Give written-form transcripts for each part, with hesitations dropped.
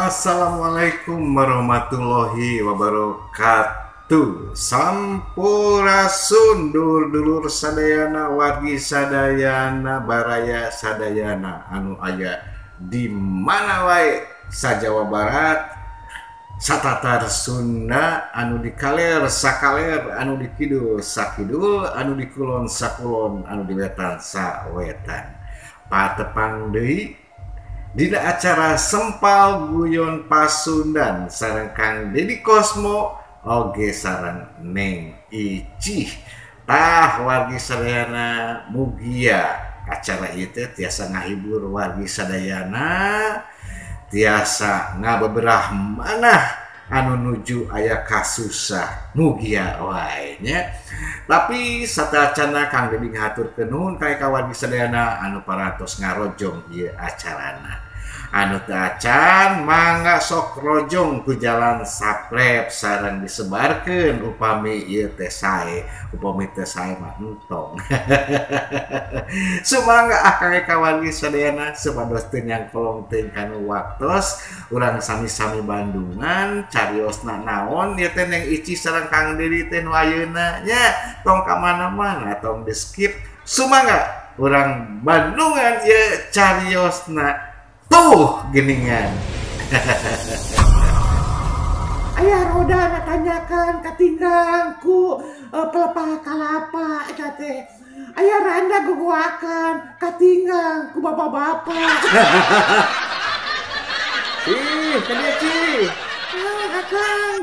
Assalamualaikum warahmatullahi wabarakatuh. Sampurasun dulur-dulur sadayana wargi sadayana baraya sadayana anu aya di mana wae sa Jawa Barat, satatar Sunda, anu di kaler sakaler, anu di kidul sakidul, anu di kulon sakulon, anu di wetan sawetan. Patepang deui dina acara Sempal Guyon Pasundan sareng Kang Deddy Kosmo oge sareng Neng Icih. Tah wargi sadayana mugia acara ieu teh tiasa ngahibur wargi sadayana, tiasa ngabeberah manah anu nuju aya kasusah mugia wae nya. Tapi satacana Kang Deddy ngaturkeun nuhun ka wargi sadayana anu parantos ngarojong ieu acarana. Anu teu acan mangga sok rojong ku jalan saprep sareng disebarkeun upami ieu teh sae, upami teu sae mah entong. Sumangga Kang wargi sadayana supados teu nyangkolong teuing kanu waktos urang sami-sami Bandungan cariosna naon ieu teh Neng Icih sareng Kang Deddy teh nu ayeuna nya. Tong ka mana-mana tong di skip. Sumangga urang Bandungan ieu cariosna tuh geningan. Aya roda natanyakan katinggang ku pelepah kalapa eta teh. Aya randa guguakan katinggang ku bapak-bapak. Kadieu Ci. Akang.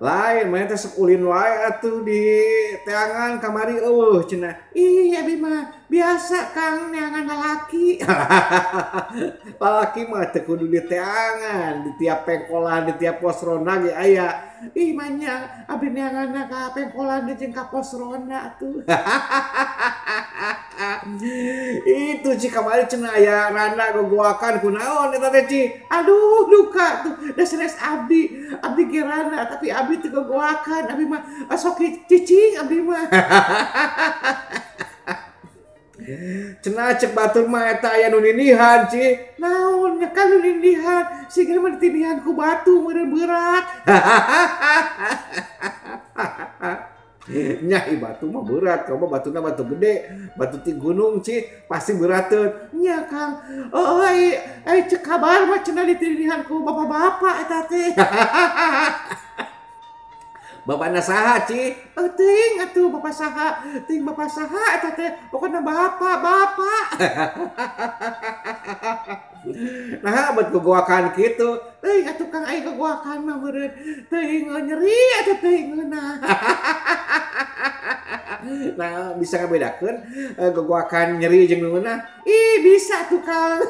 Lain main teh sok ulin wae atuh di teangan kamari cenah. Iya mah biasa Kang neangan lalaki. Lalaki mah teu kudu di teangan, di tiap pengkolan, di tiap pos ronda ge aya. Ih manya abdi neangan ka pengkolan jeung ka pos ronda tuh. Itu Ci kamari cenah aya randa gogoakan kunaon eta teh Ci. Aduh duka tuh da sanes abdi ge randa tapi abdi teu gogoakan, abdi mah sok cicing abdi mah. Cenah cek batur mah eta aya nu ninihan Ci. Naon nya kan nu ninihan, siga mah ditinihan ku batu meureun berat. Nyai batu mah berat, kamu batuna batu gede, batu ti gunung Ci, pasti berateun. Nya Kang, ai cek kabar mah cenah ditinihan ku bapak-bapak eta teh. Bapakna saha Ci? Ting atuh bapak saha, ting bapak saha eta teh pokona bapak. Nah, buat gogoakan kitu. Ting atuh Kang ai gogoakan mah meureun teuing nyeri atuh teuing ngeunah. Nah, bisa ngabedakeun gogoakan nyeri jeung ngeunah? Ih, bisa tuh Kang.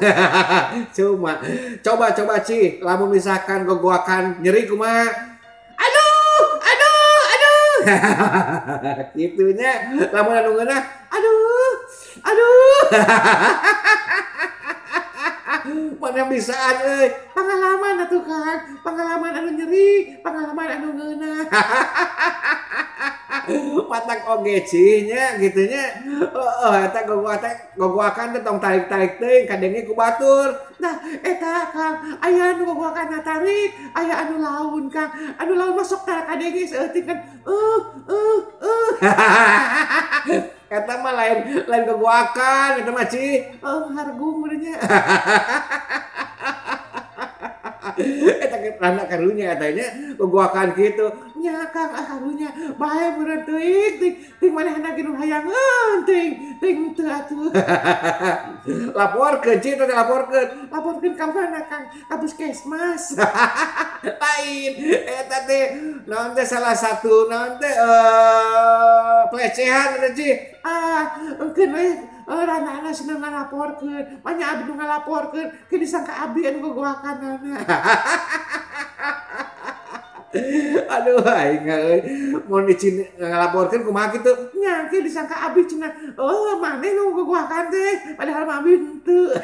Coba Ci, lamun misalkan gogoakan nyeri kumaha? Gitunya lamun anu ngeunah aduh mana bisaan euy pengalaman atuh Kang, pengalaman anu nyeri, pengalaman anu ngeunah. Patak oge Ci nya gitunya. Eta gogoakan teh tong tarik-tarik teuing kadenge ku batur. Nah eta Kang aya anu gogoakan tarik, aya anu laun Kang, anu laun masuk tarik kadenge saeutik kan Eta mah lain gogoakan eta mah Ci. Hargung benernya. Eta randa karunya eta nya gogoakan kitu. Nya Kang karunya bae bener ting manehna ge nu hayangeun ting teu atuh. Laporkeun Ci, teh laporkeun ka mana Kang? Ka puskesmas. Lain eta teh naon teh salah satu naon teh pelecehan eta Ci. Engkeun we rana-rana seneng ngalaporkeun, manya abdi nu ngalaporkeun, ke disangka abdi anu gogoakanana. Aduh aing euy mun dicin ngalaporkeun kumaha kitu? Nya ke disangka abdi cenah, maneh nu gogoakan teh, padahal mah abdi henteu.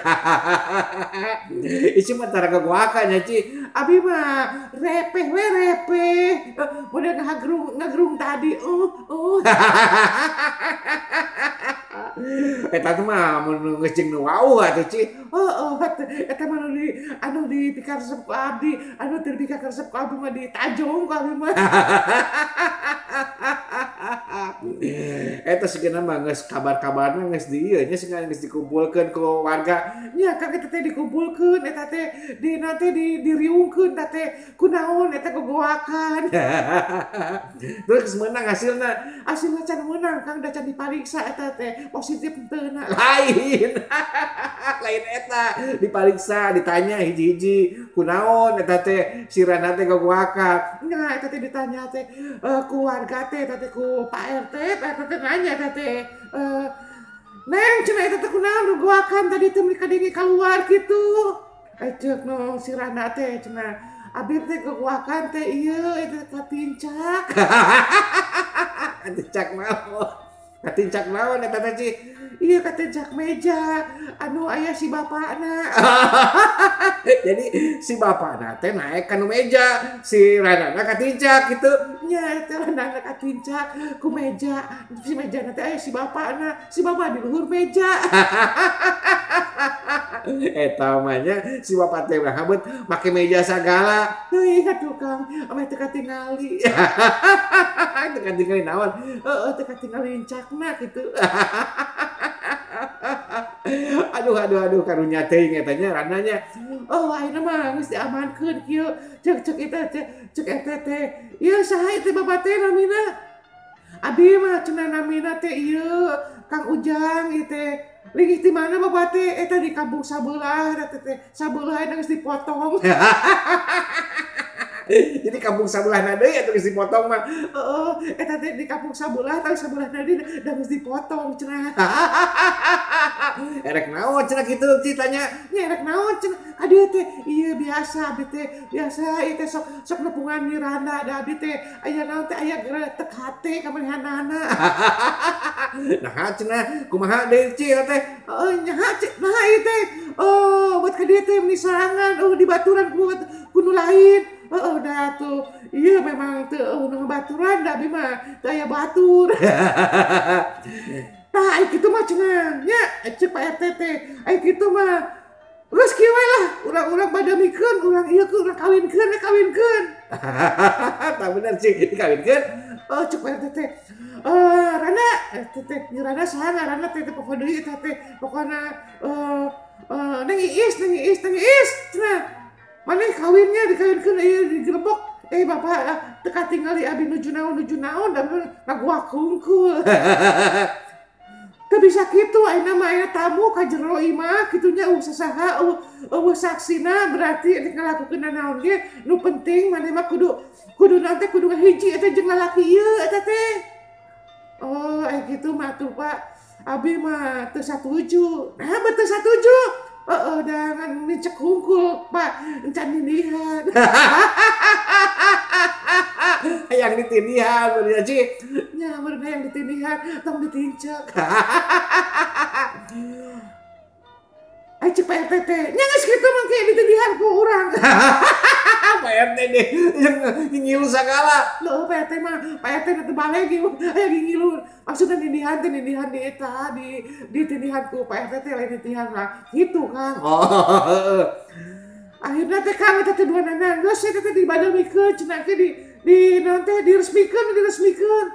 Ieu mah tara gogoakan nya Ci. Abi mah repeh. Udah ngagerung tadi. Eta teh mah mun geus jeung nu wau atuh Ci. Heeh, eta mah anu dikaresep ku abdi, anu teu dikaresep ku abdi mah ditajong ku abdi mah. Eta sigana mah geus kabar-kabarna geus di ieu nya geus dikumpulkeun ku warga. Nya ka eta teh dikumpulkeun eta teh diriungkeun eta teh kunaon eta gogoakan. Terus menang hasilna. Hasilna can meunang Kang da can dipariksa eta teh positif teu na. Lain. Lain eta dipariksa, ditanya hiji-hiji kunaon eta teh sirana teh gogoakan. Nah, eta teh ditanya teh ku warga teh eta teh ku Pak RT teh nanya eta teh Neng cenah eta teh kunaon gogoakan tadi teh mereka dingi keluar gitu. Ceuk no sirana teh cenah abdi teh gogoakan teh ieu eta katincak. Katincak naon? Katincak naon eta teh Ci? Iya katincak meja anu aya si bapakna. Jadi si bapakna teh naek ka nu meja, si ranana katincak gitu. Nya eta ranana katincak ku meja. Si meja teh aya si bapakna, si bapak di luhur meja. Eta mah nya si bapak teh udah habet make meja sagala. Teuing atuh Kang, ame teu katingali. Teu katingali naon? Heeh, teu katingali incakna kitu. Aduh karunya teuing eta nya rananya. Oh, ayeuna mah geus diamankeun kieu. Cek eta teh. Ieu saha teh bapak teh namina? Abi mah cenah namina teh ieu Kang Ujang ieu teh. Lingih di mana bapak teh? Eta di kampung sabelah eta teh. Sabelah geus dipotong. Jadi kampung sabelah deui atuh geus dipotong mah. Heeh, eta teh di kampung sabelah tapi sabelah deui da geus dipotong cenah. Erek naon cenah kitu ceritanya? Nya erek naon cenah? Adieu teh ieu biasa abdi teh. Biasa ieu teh sok nepungan Miranda da abdi teh aya naon teh aya teu hate ka manehanana. Nah cenah kumaha deui Ci teh? Heeh, nyaha nah ieu teh. Oh, buat ka dieu teh menisangan di baturan ku nu lain. Oh, dah tuh, iya memang tuh, baturan dah mah, daya batur. Nah, itu mah cenah, nya, cek Pak RT teh, itu mah, geus kieu we lah, urang pada mikeun, urang ieu ke urang kawinkeun. Tah bener sih dikawinkeun. Oh, cek Pak RT teh. Rana, teh, Rana saha ngaranna teh pokona deui eta teh, pokona Neng Iis, cenah. Mana kawinnya dikawinkeun ieu digerebek. Bapak teu katingali abi nuju naon da ngaguak hungkul. Teu bisa kitu ayeuna mah aya tamu ka jero imah kitu nya sasaha saksina berarti ngalakukeun naon ge nu penting maneh mah kudu naon teh kudu ngahiji eta jeung lalaki ieu eta teh. Oh, kitu mah tuh Pak. Abi mah teu satuju. Nah, teu satuju. Jangan ngecek hungkul, Pak. Encan dilihat. Yang ditindihan, bener Ci. Ya, bener yang ditindihan, tong ditincek. Ayo cek Pak RT teh. Nya geus kitu mangke ditindihan ku urang. Pak RT deh yang ngilu sagala. Loh, Pak RT mah, Pak RT teh balik gitu. Aya ngilu. Maksudnya tindihan di eta di tindihan ku Pak RT teh lain tindihan lah. Gitu, Kang. Oh. Akhirnya teh Kang eta teh dua nana geus eta teh dibadamikeun cenah ke di naon teh diresmikeun.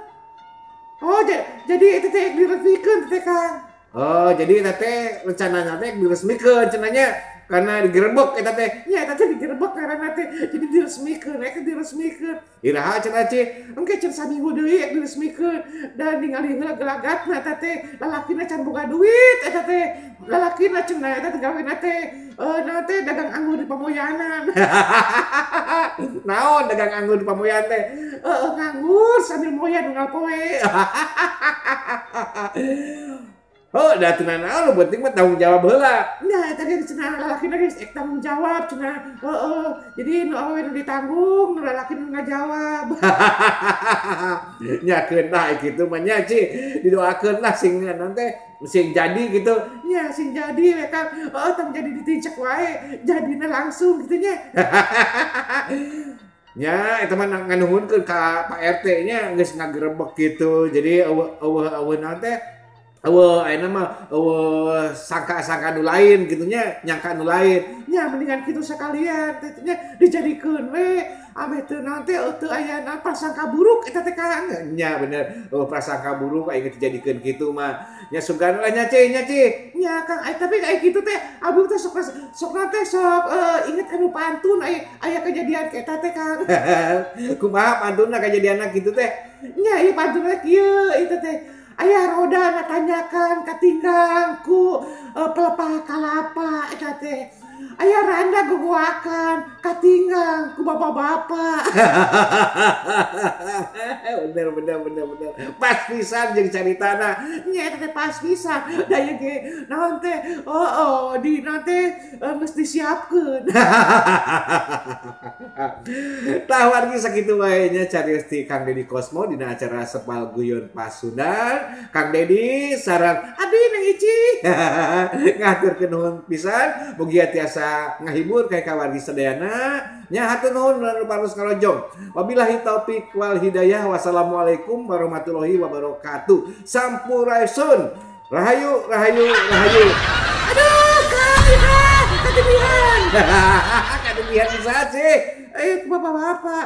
Oh, jadi eta teh diresmikeun teh Kang. Oh, jadi eta teh rencananya teh diresmikeun cenanya karena digerebek eta teh. Nya eta teh digerebek karena teh jadi diresmikeun, Iraha cenah Ci? Engke can saminggu deui diresmikeun dan ningali heula gelagatna eta teh lalakina can boga duit eta teh. Lalakina cenah eta teh gawena teh naon teh dagang anggur di pamoyanan. Naon dagang anggur di pamoyan teh? Nganggur sambil moyan unggal poe. Oh, da tenan lu penting mah tanggung jawab heula. Nah, tadi cenah lalakina geus ek tanggung jawab cenah. Jadi nu awewe nu ditanggung, nu lalakina ngajawab. Nyakeun tah kitu mah nya Ci, didoakeun lah sing naon teh sing jadi gitu. Nya sing jadi we Kang. Tong jadi ditincek wae, jadina langsung gitu nya. Ya, eta mah nganuhunkeun ka Pak RT nya geus ngagerebek gitu. Jadi eueuh naon teh ayeuna mah sangka-sangka nu lain gitunya, nyangka nu lain. Nya mendingan kitu sekalian teh nya dijadikeun we ame teu naon teh teu aya prasangka buruk eta teh Kang. Nya bener, prasangka buruk aya dijadikeun kitu mah. Nya sugan lah nya Ci. Nya Kang, tapi kayak gitu teh abdi teh sok inget anu pantun aya kejadian kayak eta teh Kang. Kumaha pantuna kejadianna kitu teh? Nya ieu pantunna kieu itu teh. Ayah roda ngatanyakan katinggang ku pelepah kalapa eta teh. Ayah randa guguakan katinggang ku bapak-bapak. bener. Pas pisan jeung caritana. Nya eta teh pas pisan. Da ieu ge naon teh? Di naon teh geus disiapkeun. Tah wargi sakitu wae nya carios ti Kang Deddy Kosmo dina acara Sepal Guyon Pasundan. Kang Deddy sareng Abi Neng Ici. ngaturkeun nuhun pisan mugi tiasa ngahibur ka wargi sadayana. Nya hatur nuhun nu partos kalojong. Wabillahi taufik wal hidayah. Wassalamualaikum warahmatullahi wabarakatuh. Sampurasun. Rahayu. Aduh, Kang, ketidihan. Katidihan bisa sih. Bapak-bapak.